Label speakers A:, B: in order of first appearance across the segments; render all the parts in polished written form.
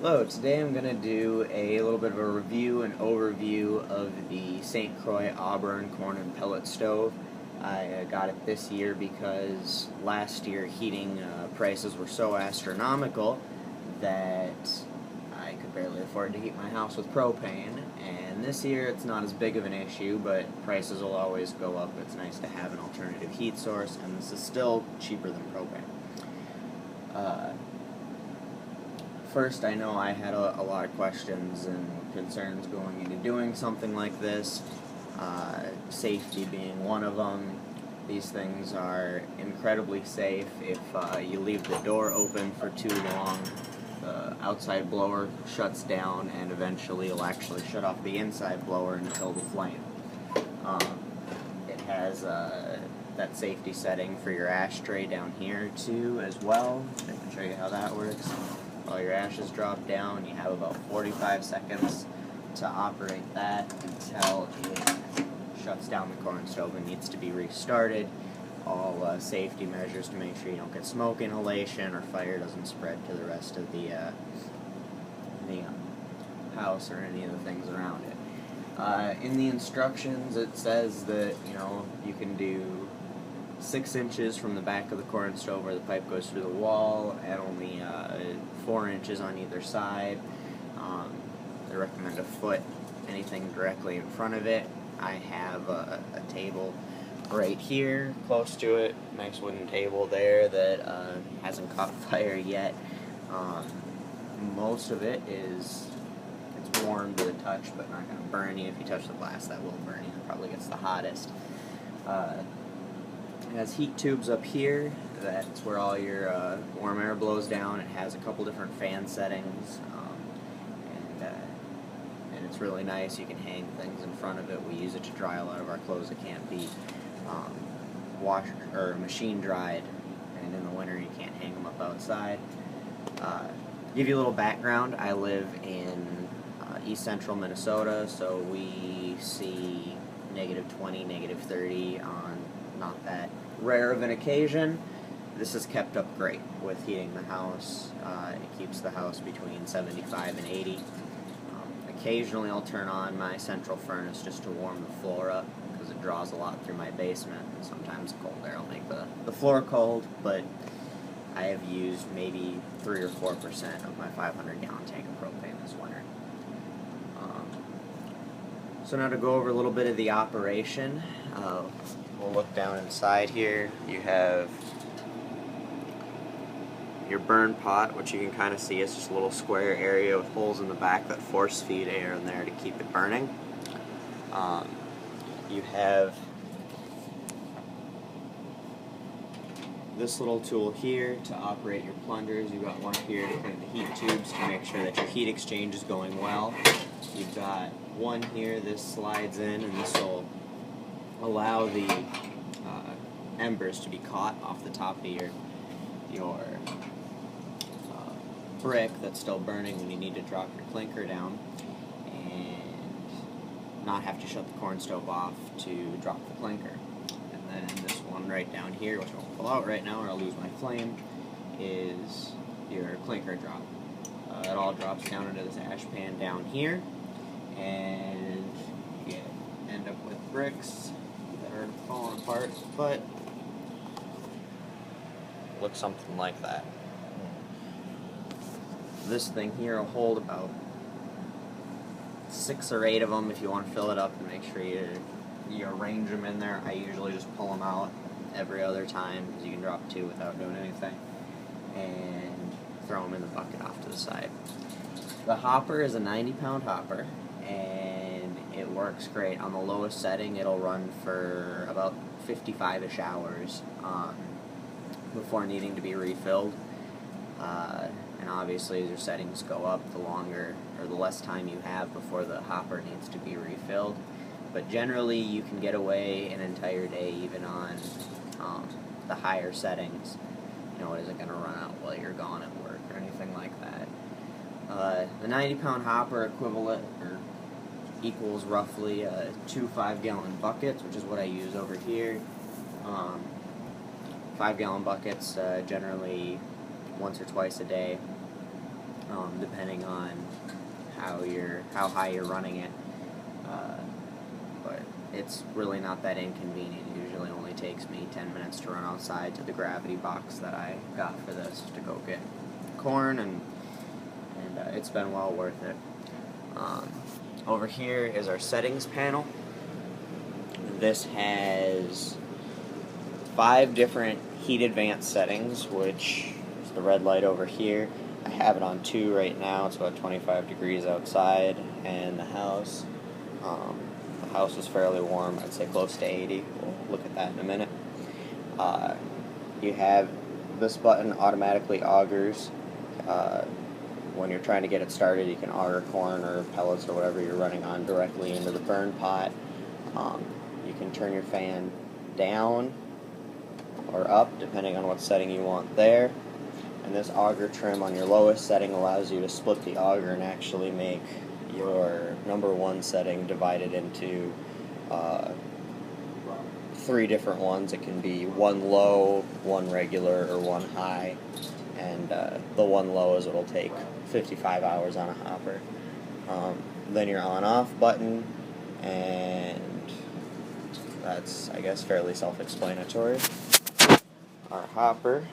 A: Hello, today I'm going to do a little bit of a review and overview of the St. Croix Auburn corn and pellet stove. I got it this year because last year heating prices were so astronomical that I could barely afford to heat my house with propane, and this year it's not as big of an issue, but prices will always go up. It's nice to have an alternative heat source, and this is still cheaper than propane. First, I know I had a lot of questions and concerns going into doing something like this, safety being one of them. These things are incredibly safe. If you leave the door open for too long, the outside blower shuts down, and eventually you'll actually shut off the inside blower and kill the flame. It has that safety setting for your ashtray down here too as well. I can show you how that works. While your ashes drop down, you have about 45 seconds to operate that until it shuts down the corn stove and needs to be restarted. All safety measures to make sure you don't get smoke inhalation or fire doesn't spread to the rest of the house or any of the things around it. In the instructions, it says that you can do 6 inches from the back of the corn stove where the pipe goes through the wall, and only 4 inches on either side. They recommend a foot, anything directly in front of it. I have a table right here, close to it, nice wooden table there that hasn't caught fire yet. Most of it's warm to the touch, but not going to burn you. If you touch the glass, that will burn you. It probably gets the hottest. It has heat tubes up here. That's where all your warm air blows down. It has a couple different fan settings, and it's really nice. You can hang things in front of it. We use it to dry a lot of our clothes that can't be washed or machine dried, and in the winter you can't hang them up outside. Give you a little background. I live in east central Minnesota, so we see -20, -30 on not that rare of an occasion. This is kept up great with heating the house. It keeps the house between 75 and 80. Occasionally I'll turn on my central furnace just to warm the floor up because it draws a lot through my basement, and sometimes cold air will make the floor cold, but I have used maybe 3 or 4% of my 500-gallon tank of propane this winter. So now to go over a little bit of the operation, we'll look down inside here. You have your burn pot, which you can kind of see is just a little square area with holes in the back that force feed air in there to keep it burning. You have this little tool here to operate your plungers. You've got one here to clean the heat tubes to make sure that your heat exchange is going well. You've got one here, this slides in, and this will allow the embers to be caught off the top of your brick that's still burning when you need to drop your clinker down, and not have to shut the corn stove off to drop the clinker. And then this one right down here, which I won't pull out right now or I'll lose my flame, is your clinker drop. It all drops down into this ash pan down here, and you end up with bricks that are falling apart, but look something like that. This thing here will hold about 6 or 8 of them if you want to fill it up and make sure you arrange them in there. I usually just pull them out every other time because you can drop 2 without doing anything, and throw them in the bucket off to the side. The hopper is a 90-pound hopper, and it works great. On the lowest setting, it'll run for about 55-ish hours before needing to be refilled. And obviously, as your settings go up, the longer or the less time you have before the hopper needs to be refilled. But generally, you can get away an entire day even on the higher settings. It isn't going to run out while you're gone at work or anything like that. The 90-pound hopper equivalent or equals roughly 2 5-gallon buckets, which is what I use over here. 5-gallon buckets generally once or twice a day. depending on how high you're running it. But it's really not that inconvenient. It usually only takes me 10 minutes to run outside to the gravity box that I got for this to go get corn, and it's been well worth it. Over here is our settings panel. This has 5 different heat advanced settings, which is the red light over here. I have it on 2 right now. It's about 25 degrees outside, and the house is fairly warm. I'd say close to 80. We'll look at that in a minute. You have this button automatically augers. When you're trying to get it started, you can auger corn or pellets or whatever you're running on directly into the burn pot. You can turn your fan down or up depending on what setting you want there. And this auger trim on your lowest setting allows you to split the auger and actually make your number 1 setting divided into 3 different ones. It can be 1 low, 1 regular, or 1 high. And the 1 low is it'll take 55 hours on a hopper. Then your on-off button, and that's, I guess, fairly self-explanatory. Our hopper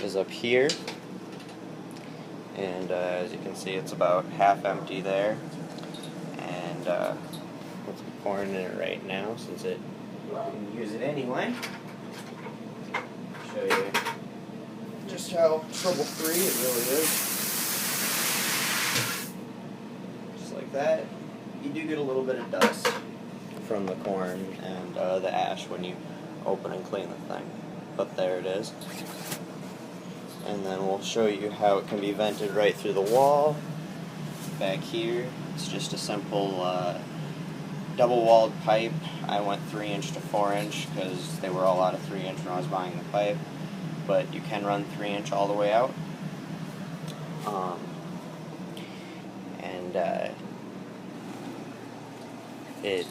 A: is up here, and as you can see, it's about half empty there. And let's be pouring in it right now, since you can use it anyway. Show you just how trouble-free it really is. Just like that. You do get a little bit of dust from the corn and the ash when you open and clean the thing, but there it is. And then we'll show you how it can be vented right through the wall. Back here, it's just a simple double-walled pipe. I went 3-inch to 4-inch because they were all out of 3-inch when I was buying the pipe, but you can run 3-inch all the way out. It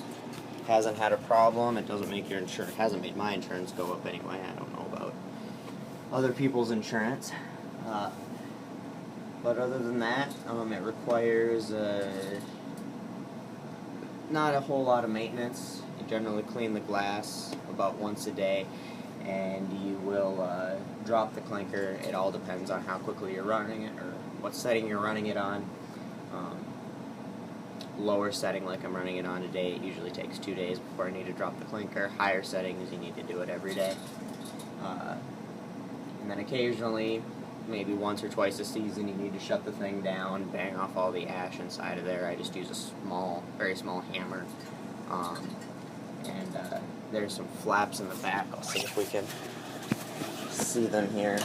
A: hasn't had a problem. It doesn't make your insurance, hasn't made my insurance go up anyway. I don't know about other people's insurance. But other than that, it requires not a whole lot of maintenance. You generally clean the glass about once a day, and you will drop the clinker. It all depends on how quickly you're running it or what setting you're running it on. Lower setting, like I'm running it on today, it usually takes 2 days before I need to drop the clinker. Higher settings, you need to do it every day. And then occasionally, maybe once or twice a season, you need to shut the thing down, bang off all the ash inside of there. I just use a very small hammer. There's some flaps in the back. I'll see if we can see them here.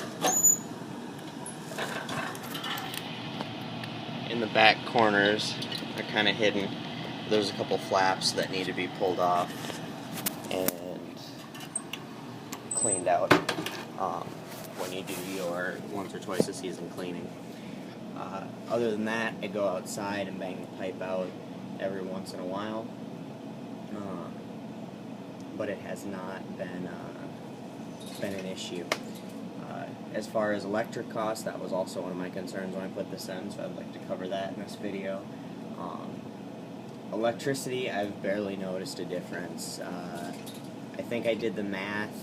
A: In the back corners, they're kind of hidden. There's a couple flaps that need to be pulled off and cleaned out when you do your once or twice a season cleaning. Other than that, I go outside and bang the pipe out every once in a while, but it has not been an issue. As far as electric costs, that was also one of my concerns when I put this in, so I'd like to cover that in this video. Electricity, I've barely noticed a difference. I think I did the math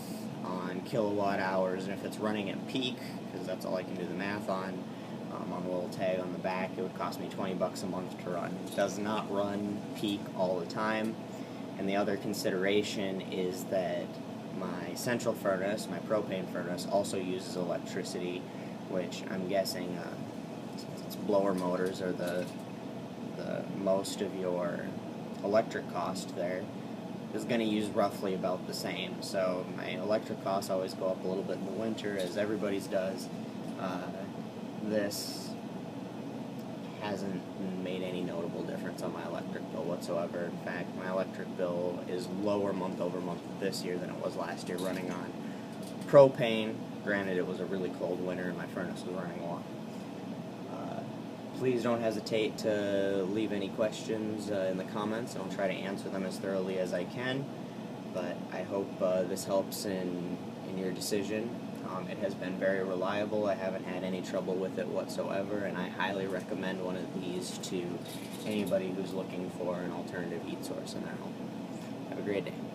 A: on kilowatt hours, and if it's running at peak, because that's all I can do the math on the little tag on the back, it would cost me $20 a month to run. It does not run peak all the time, and the other consideration is that my central furnace, my propane furnace, also uses electricity, which I'm guessing, since it's blower motors are the most of your electric cost there, is going to use roughly about the same. So my electric costs always go up a little bit in the winter, as everybody's does. This hasn't made any notable difference on my electric bill whatsoever. In fact, my electric bill is lower month over month this year than it was last year running on propane. Granted, it was a really cold winter and my furnace was running long. Please don't hesitate to leave any questions in the comments, and I'll try to answer them as thoroughly as I can. But I hope this helps in your decision. It has been very reliable. I haven't had any trouble with it whatsoever, and I highly recommend one of these to anybody who's looking for an alternative heat source in their home. Have a great day.